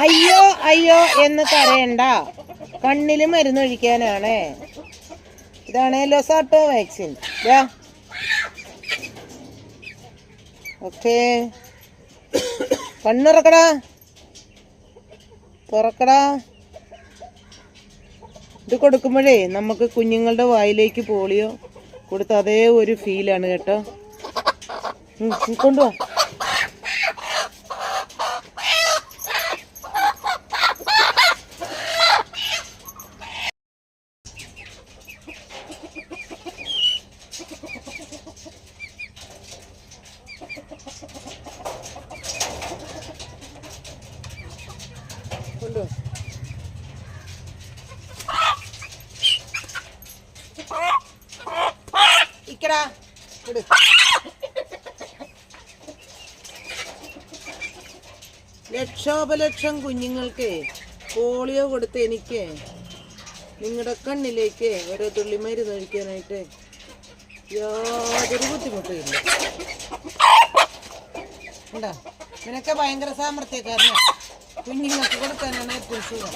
അയ്യോ അയ്യോ എന്ന് കരയണ്ട, കണ്ണില് മരുന്നൊഴിക്കാനാണ്. ഇതാണ് ലൊസാട്ടോ വാക്സിൻ. ഓക്കേ, കണ്ണുറക്കടാ, തുറക്കടാ. ഇത് കൊടുക്കുമ്പോഴേ നമുക്ക് കുഞ്ഞുങ്ങളുടെ വായിലേക്ക് പോളിയോ കൊടുത്ത അതേ ഒരു ഫീലാണ് കേട്ടോ. കൊണ്ടുവാ. കൊണ്ടുവാ. ഇക്കടാ വിട്. ലക്ഷോപലക്ഷം കുഞ്ഞുങ്ങൾക്ക് പോളിയോ കൊടുത്ത് എനിക്ക് നിങ്ങളുടെ കണ്ണിലേക്ക് ഓരോ തുള്ളി മരുന്ന് ഒഴിക്കാനായിട്ട് യാതൊരു ബുദ്ധിമുട്ടും ഇല്ല. എന്താ നിനക്ക് ഭയങ്കര സാമർത്ഥ്യക്കാരനാ, കുഞ്ഞുങ്ങൾക്ക് കൊടുക്കാനാണ് ഏറ്റവും സുഖം.